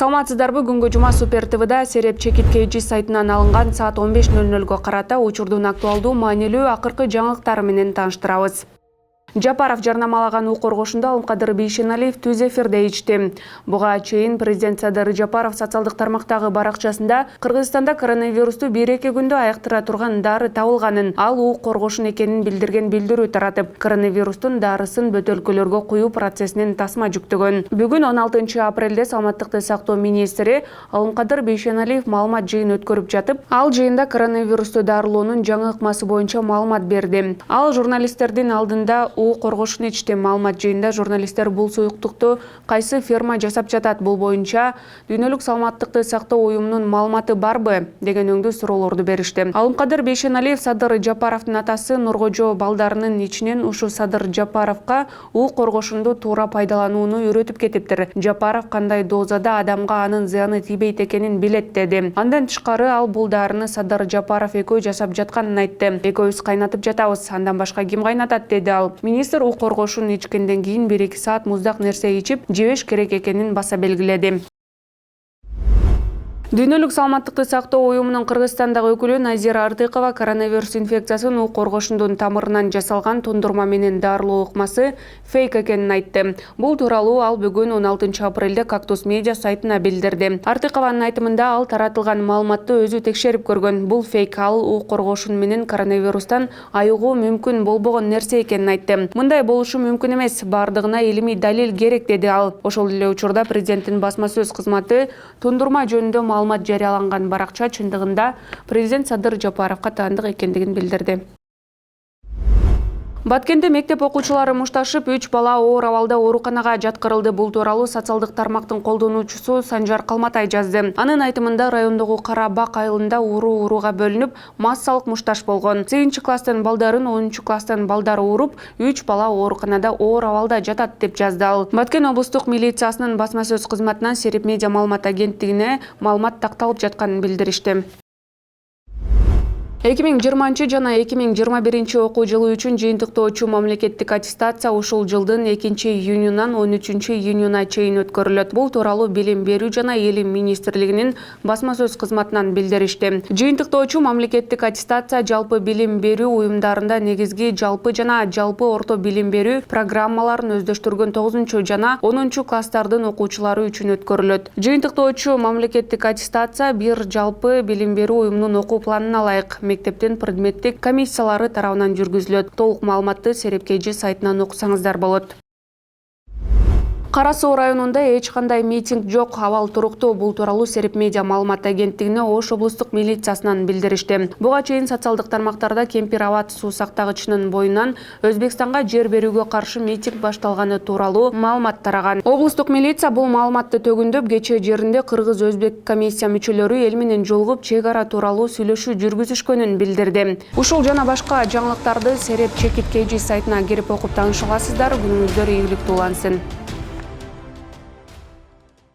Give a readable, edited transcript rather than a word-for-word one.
Саламатсыздарбы, күнгө жума Супер ТВда Сереп Чекиткейчи сайтынан алынган саат 15:00 карата учурдун актуалдуу маанилүү акыркы жаңылыктары менен тааныштырабыз. Жапаров жарнамалаган У коргошунда Алымкадыр Бейшеналиев түз эфирде ичти. Буга чейин президент Садыр Жапаров социалдык тармактагы баракчасында Кыргызстанда коронавирусту 1-2 күндө аяктыра турган дары табылганын, ал У коргошун экенин билдирген билдирүү таратып, коронавирустун дарысын бөтөлкөлөргө куюу процессинин тасма жүктөгөн. Бүгүн 16 апрелде саламаттыкты сактоо министри Алымкадыр Бейшеналиев маалымат жыйын өткөрүп жатып, ал жыйында коронавирусту дарылоонун жаңы ыкмасы боюнча маалымат берди. Ал журналисттердин алдында У коргошун ичти. Маалымат жыйында журналисттер бул суюктукту кайсы ферма жасап жатат, бул боюнча дүйнөлүк саламаттыкты сактоо уюмунун маалыматы барбы деген өңдүү суроолорду беришти. Алымкадыр Бейшеналиев Садыр Жапаровдун атасы Нургожо балдарынын ичинен ушу Садыр Жапаровго У коргошунду туура пайдаланууну үйрөтүп кетиптир. Жапаров кандай дозада адамга анын зыяны тийбейт экенин билет деди. Андан тышкары ал бул дарыны Садыр Жапаров экөө жасап жатканын айтты. Экөөбүз кайнатып жатабыз, андан башка ким кайнатат деди ал. Министр У коргошун ичкенден кийин 1-2 саат муздак нерсе ичип жебеш керек экенин баса белгиледи. Дүйнөлүк саламаттыкты сактоо уюмунун Кыргызстандагы өкүлү Назира Артыкова коронавирус инфекциясын У коргошундун тамырынан жасалган тундурма менен дарылоо ыкмасы фейк экенин айтты. Бул тууралуу ал бүгүн 16 апрелде Кактус медиа сайтына билдирди. Артыкованын айтымында ал таратылган маалыматты өзү текшерип көргөн. Бул фейк, ал У коргошун менен коронавирустан айыгуу мүмкүн болбогон нерсе экенин айтты. Мындай болушу мүмкүн эмес, бардыгына илимий далил керек деди ал. Ошол эле учурда президенттин басма сөз кызматы тундурма жөнүндө маалымат жарыяланган баракча чындыгында президент Садыр Жапаровго таандык экендигин билдирди. Баткенде мектеп окуучулары мушташып, 3 бала оор абалда ооруканага жаткырылды. Бул тууралуу социалдык тармактын колдонуучусу Санжар Калматай жазды. Анын айтымында райондогу Кара Бак айылында урууга бөлүнүп, массалык мушташ болгон. 8 класстын балдарын 10 класстын балдары уруп, 3 бала ооруканада оор абалда жатат деп жазды ал. Баткен облустук милициясынын басма сөз кызматынан Сереп медиа маалымат агенттигине маалымат такталып жатканын билдиришти. 2020 жана 2021 окуу жылы үчүн жыйынтыктоочу мамлекеттик аттестация ушул жылдын 2-июнунан 13-июнуна чейин өткөрүлөт. Бул тууралуу Билим берүү жана Элим министрлигинин басма сөз кызматынан билдиришти. Жыйынтыктоочу мамлекеттик аттестация жалпы билим берүү уюмдарында негизги жалпы жана жалпы орто билим берүү программаларын өздөштүргөн 9 жана 10 класстардын окуучулары үчүн өткөрүлөт. Жыйынтыктоочу мамлекеттик аттестация бир жалпы билим берүү уюмунун окуу планына ылайык мектептин предметтик комиссиялары тарабынан жүргүзүлөт. Толук маалыматты Серепкейчи сайтынан окусаңыздар болот. Кара Суу районунда эч кандай митинг жок, абал туруктуу. Бул тууралуу Сереп медиа маалымат агенттигине Ош облустук милициясынан билдиришти. Буга чейин социалдык тармактарда Кемпир Абад суу сактагычынын боюнан Өзбекстанга жер берүүгө каршы митинг башталганы тууралуу маалымат тараган. Облустук милиция бул маалыматты төгүндөп, кечээ жеринде кыргыз-өзбек комиссия мүчөлөрү эл менен жолугуп чек ара тууралуу сүйлөшүү жүргүзүшкөнүн билдирди. Ушул жана башка жаңылыктарды Сереп Чекиткейчи сайтына кирип окуп таныша аласыздар. Күнүңүздөр ийгиликтүү улансын.